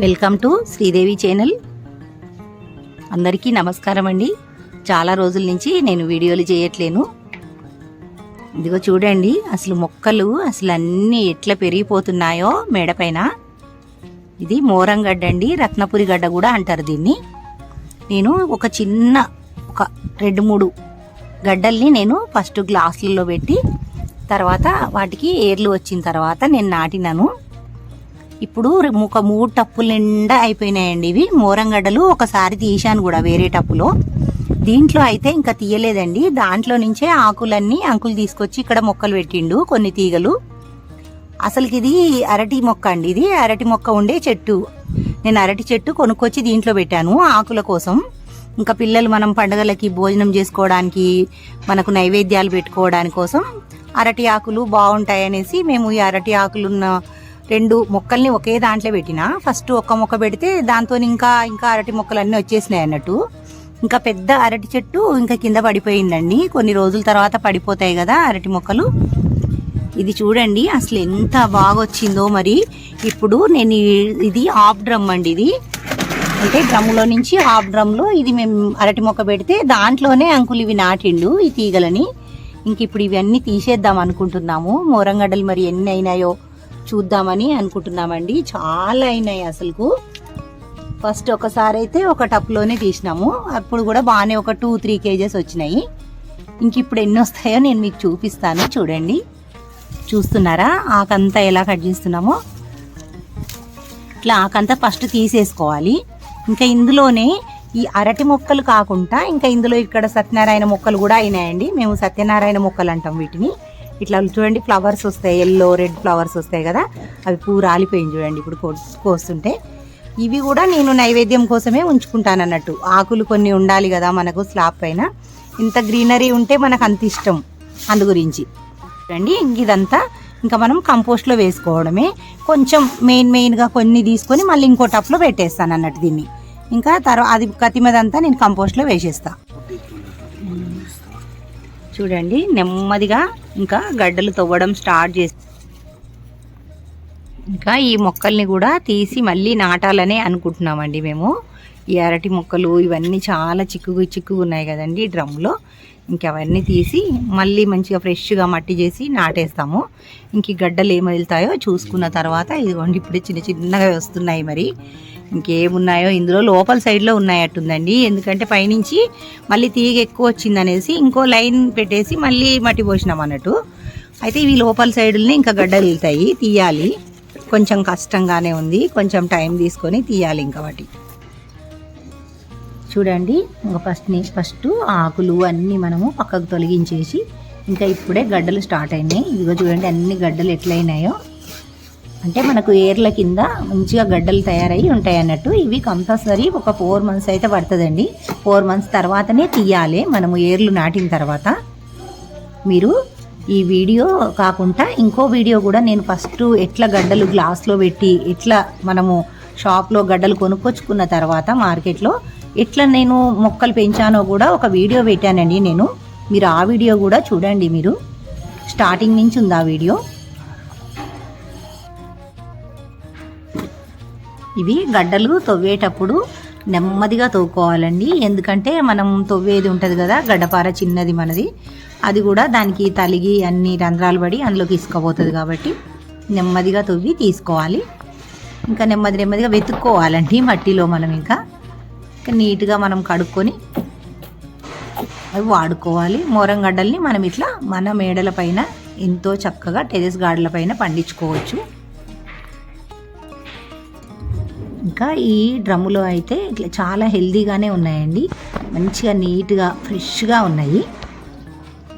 Welcome to Sridevi channel. అందరికీ నమస్కారం అండి. చాలా రోజుల నుంచి నేను వీడియోలు చేయట్లేను. ఇదిగో చూడండి, అసలు మొక్కలు అసలు అన్నీ ఎట్లా పెరిగిపోతున్నాయో మేడపైన. ఇది మోరంగడ్డ అండి, రత్నపురి గడ్డ కూడా అంటారు దీన్ని. నేను ఒక 2-3 గడ్డల్ని నేను ఫస్ట్ గ్లాసులలో పెట్టి తర్వాత వాటికి ఏర్లు వచ్చిన తర్వాత నేను నాటినాను. ఇప్పుడు ఒక 3 టప్పుల నిండా అయిపోయినాయండి. ఇవి మోరంగడ్డలు ఒకసారి తీశాను కూడా వేరే టప్పులో. దీంట్లో అయితే ఇంకా తీయలేదండి. దాంట్లో నుంచే ఆకులన్నీ అంకులు తీసుకొచ్చి ఇక్కడ మొక్కలు పెట్టిండు, కొన్ని తీగలు. అసలుకి ఇది అరటి మొక్క అండి. ఇది అరటి మొక్క ఉండే చెట్టు. నేను అరటి చెట్టు కొనుక్కొచ్చి దీంట్లో పెట్టాను ఆకుల కోసం. ఇంకా పిల్లలు మనం పండుగలకి భోజనం చేసుకోవడానికి, మనకు నైవేద్యాలు పెట్టుకోవడానికి కోసం అరటి ఆకులు బాగుంటాయనేసి మేము ఈ అరటి ఆకులున్న 2 మొక్కల్ని ఒకే దాంట్లో పెట్టిన. ఫస్ట్ ఒక్క మొక్క పెడితే దాంతో ఇంకా అరటి మొక్కలు అన్నీ వచ్చేసినాయి అన్నట్టు. ఇంకా పెద్ద అరటి చెట్టు ఇంకా కింద పడిపోయిందండి. కొన్ని రోజుల తర్వాత పడిపోతాయి కదా అరటి మొక్కలు. ఇది చూడండి అసలు ఎంత బాగా వచ్చిందో. మరి ఇప్పుడు నేను ఇది హాఫ్ డ్రమ్ అండి. ఇది అంటే డ్రమ్లో నుంచి హాఫ్ డ్రమ్లో ఇది మేము అరటి మొక్క పెడితే దాంట్లోనే అంకులు ఇవి నాటిండు ఈ తీగలని. ఇంక ఇప్పుడు ఇవన్నీ తీసేద్దాం అనుకుంటున్నాము. మోరంగడ్డలు మరి ఎన్ని అయినాయో చూద్దామని అనుకుంటున్నామండి. చాలా అయినాయి అసలుకు. ఫస్ట్ ఒకసారి అయితే ఒక టప్లోనే తీసినాము. అప్పుడు కూడా బాగానే ఒక 2-3 కేజెస్ వచ్చినాయి. ఇంక ఇప్పుడు ఎన్ని వస్తాయో నేను మీకు చూపిస్తాను. చూడండి, చూస్తున్నారా ఆకంతా ఎలా కట్ చేస్తున్నామో. ఇట్లా ఆకంతా ఫస్ట్ తీసేసుకోవాలి. ఇంకా ఇందులోనే ఈ అరటి మొక్కలు కాకుండా ఇంకా ఇందులో ఇక్కడ సత్యనారాయణ మొక్కలు కూడా అయినాయండి. మేము సత్యనారాయణ మొక్కలు అంటాం వీటిని. ఇట్లా చూడండి ఫ్లవర్స్ వస్తాయి, ఎల్లో రెడ్ ఫ్లవర్స్ వస్తాయి కదా, అవి పువ్వు రాలిపోయింది చూడండి ఇప్పుడు కోస్తుంటే. ఇవి కూడా నేను నైవేద్యం కోసమే ఉంచుకుంటాను అన్నట్టు. ఆకులు కొన్ని ఉండాలి కదా మనకు స్లాబ్ పైన. ఇంత గ్రీనరీ ఉంటే మనకు అంత ఇష్టం, అందు గురించి. చూడండి ఇదంతా ఇంకా మనం కంపోస్ట్లో వేసుకోవడమే. కొంచెం మెయిన్గా కొన్ని తీసుకొని మళ్ళీ ఇంకో టప్లో పెట్టేస్తాను అన్నట్టు దీన్ని. ఇంకా తర్వాత అది కతిమదంతా నేను కంపోస్ట్లో వేసేస్తా. చూడండి నెమ్మదిగా ఇంకా గడ్డలు తవ్వడం స్టార్ట్ చేసి ఇంకా ఈ మొక్కల్ని కూడా తీసి మళ్ళీ నాటాలనే అనుకుంటున్నామండి మేము. ఈ అరటి మొక్కలు ఇవన్నీ చాలా చిక్కుగా ఉన్నాయి కదండి డ్రమ్లో. ఇంక అవన్నీ తీసి మళ్ళీ మంచిగా ఫ్రెష్గా మట్టి చేసి నాటేస్తాము. ఇంక ఈ గడ్డలు ఏమి వెళ్తాయో చూసుకున్న తర్వాత ఇదిగోండి ఇప్పుడు చిన్నగా వస్తున్నాయి. మరి ఇంకేమున్నాయో ఇందులో లోపల సైడ్లో ఉన్నాయట్టుందండి. ఎందుకంటే పైనుంచి మళ్ళీ తీగ ఎక్కువ వచ్చిందనేసి ఇంకో లైన్ పెట్టేసి మళ్ళీ మట్టి పోసినాం అన్నట్టు. అయితే ఇవి లోపల సైడ్ని ఇంకా గడ్డలు వెళ్తాయి, తీయాలి. కొంచెం కష్టంగానే ఉంది, కొంచెం టైం తీసుకొని తీయాలి ఇంకా వాటి. చూడండి ఇంకా ఫస్ట్ ఆకులు అన్నీ మనము పక్కకు తొలగించేసి ఇంకా ఇప్పుడే గడ్డలు స్టార్ట్ అయినాయి. ఇదిగో చూడండి అన్ని గడ్డలు ఎట్లయినాయో. అంటే మనకు ఏర్ల కింద మంచిగా గడ్డలు తయారయ్యి ఉంటాయి అన్నట్టు. ఇవి కంపల్సరీ ఒక 4 months అయితే పడుతుందండి. 4 months తర్వాతనే తీయాలి మనము ఏర్లు నాటిన తర్వాత. మీరు ఈ వీడియో కాకుండా ఇంకో వీడియో కూడా నేను ఫస్ట్ ఎట్లా గడ్డలు గ్లాస్లో పెట్టి ఎట్లా మనము షాప్లో గడ్డలు కొనుక్కొచ్చుకున్న తర్వాత మార్కెట్లో ఎట్లా నేను మొక్కలు పెంచానో కూడా ఒక వీడియో పెట్టానండి నేను. మీరు ఆ వీడియో కూడా చూడండి. మీరు స్టార్టింగ్ నుంచి ఉంది ఆ వీడియో. ఇవి గడ్డలు తవ్వేటప్పుడు నెమ్మదిగా తవ్వుకోవాలండి. ఎందుకంటే మనం తవ్వేది ఉంటుంది కదా గడ్డపార చిన్నది మనది, అది కూడా దానికి తలిగి అన్ని రంధ్రాలు పడి అందులోకి ఇసుకపోతుంది కాబట్టి నెమ్మదిగా తవ్వి తీసుకోవాలి. ఇంకా నెమ్మదిగా వెతుక్కోవాలండి మట్టిలో. మనం ఇంకా నీట్గా మనం కడుక్కొని అవి వాడుకోవాలి. మోరంగడ్డల్ని మనం ఇట్లా మన మేడల పైన ఎంతో చక్కగా టెరెస్ గార్డెన్ల పైన పండించుకోవచ్చు. ఇంకా ఈ డ్రమ్ములో అయితే ఇట్లా చాలా హెల్దీగానే ఉన్నాయండి, మంచిగా నీట్గా ఫ్రెష్గా ఉన్నాయి.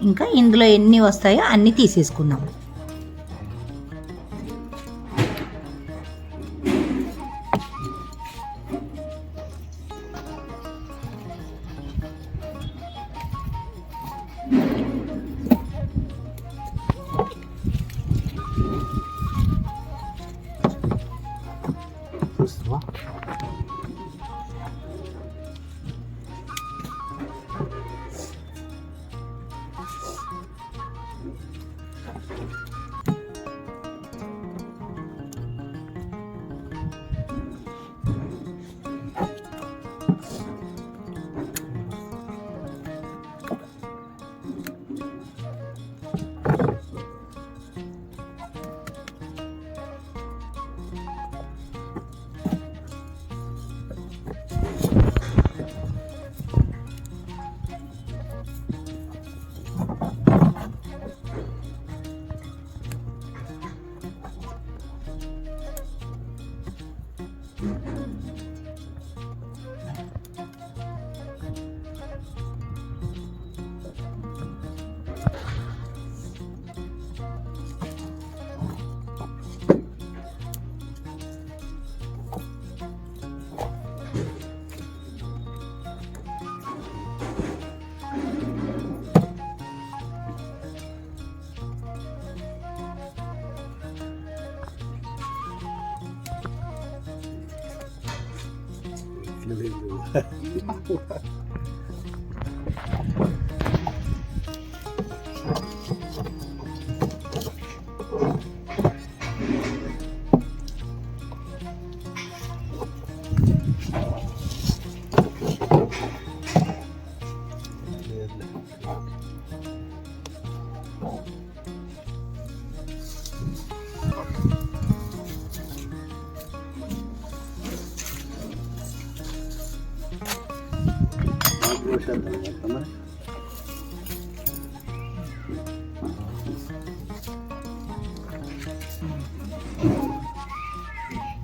ఇంకా ఇందులో ఎన్ని వస్తాయో అన్నీ తీసేసుకుందాం.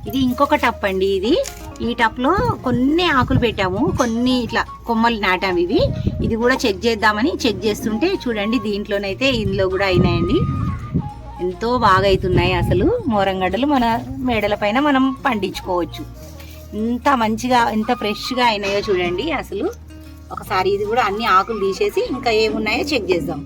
ఇది ఇంకొక టప్ అండి. ఈ టప్ లో కొన్ని ఆకులు పెట్టాము, కొన్ని ఇట్లా కొమ్మలు నాటాము. ఇది కూడా చెక్ చేద్దామని చెక్ చేస్తుంటే చూడండి, దీంట్లోనైతే ఇందులో కూడా అయినాయండి. ఎంతో బాగా అవుతున్నాయి. అసలు మోరంగడ్డలు మన మేడల పైన మనం పండించుకోవచ్చు. ఎంత మంచిగా ఎంత ఫ్రెష్గా అయినాయో చూడండి. అసలు ఒకసారి ఇది కూడా అన్ని ఆకులు తీసేసి ఇంకా ఏమున్నాయో చెక్ చేద్దాం.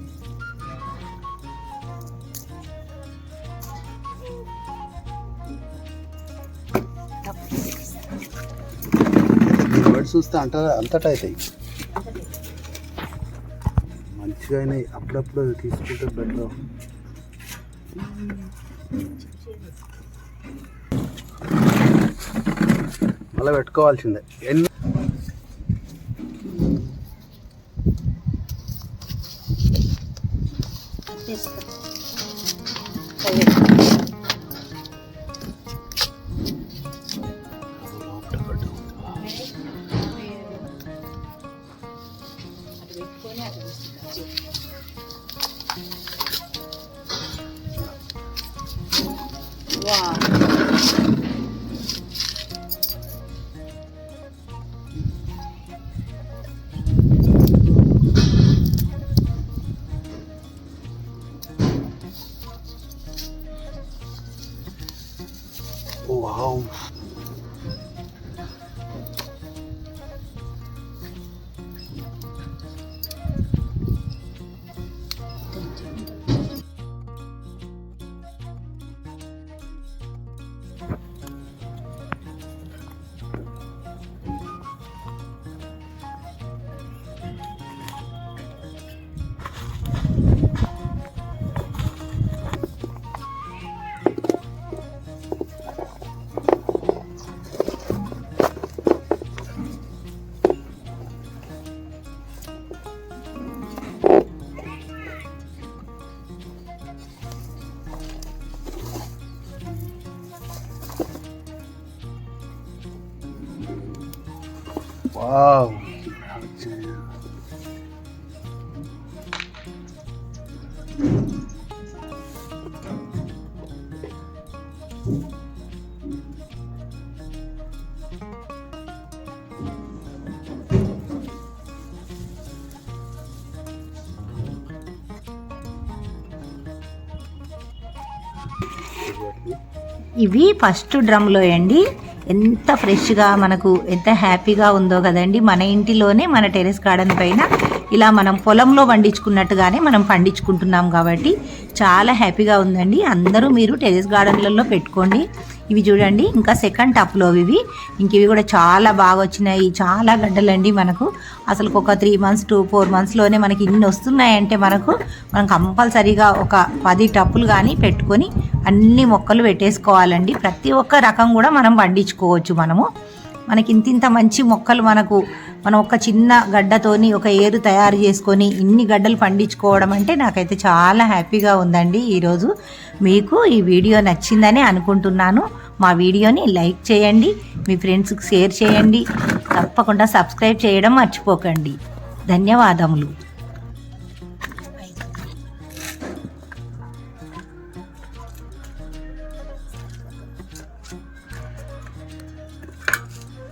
చూస్తే అంతటా అవుతాయి, మంచిగా అయినాయి. అప్పుడప్పుడు తీసుకుంటే బెటర్. మళ్ళీ పెట్టుకోవాల్సిందే. Wow. Wow. ఇవి ఫస్ట్ డ్రమ్లో అండి. ఎంత ఫ్రెష్గా మనకు ఎంత హ్యాపీగా ఉందో కదండి. మన ఇంటిలోనే మన టెరెస్ గార్డెన్ పైన ఇలా మనం పొలంలో పండించుకున్నట్టుగానే మనం పండించుకుంటున్నాం కాబట్టి చాలా హ్యాపీగా ఉందండి. అందరూ మీరు టెరెస్ గార్డెన్లలో పెట్టుకోండి. ఇవి చూడండి, ఇంకా సెకండ్ టప్లో ఇవి ఇవి కూడా చాలా బాగా వచ్చినాయి. చాలా గడ్డలండి. మనకు అసలు ఒక 3 months to 4 monthsలోనే మనకి ఇన్ని వస్తున్నాయంటే మనం కంపల్సరీగా ఒక 10 టప్పులు కానీ పెట్టుకొని అన్ని మొక్కలు పెట్టేసుకోవాలండి. ప్రతి ఒక్క రకం కూడా మనం పండించుకోవచ్చు. మనకి ఇంత మంచి మొక్కలు మనం ఒక చిన్న గడ్డతోని ఒక ఏరు తయారు చేసుకొని ఇన్ని గడ్డలు పండించుకోవడం అంటే నాకైతే చాలా హ్యాపీగా ఉందండి. ఈరోజు మీకు ఈ వీడియో నచ్చిందని అనుకుంటున్నాను. మా వీడియోని లైక్ చేయండి, మీ ఫ్రెండ్స్కి షేర్ చేయండి, తప్పకుండా సబ్స్క్రైబ్ చేయడం మర్చిపోకండి. ధన్యవాదములు.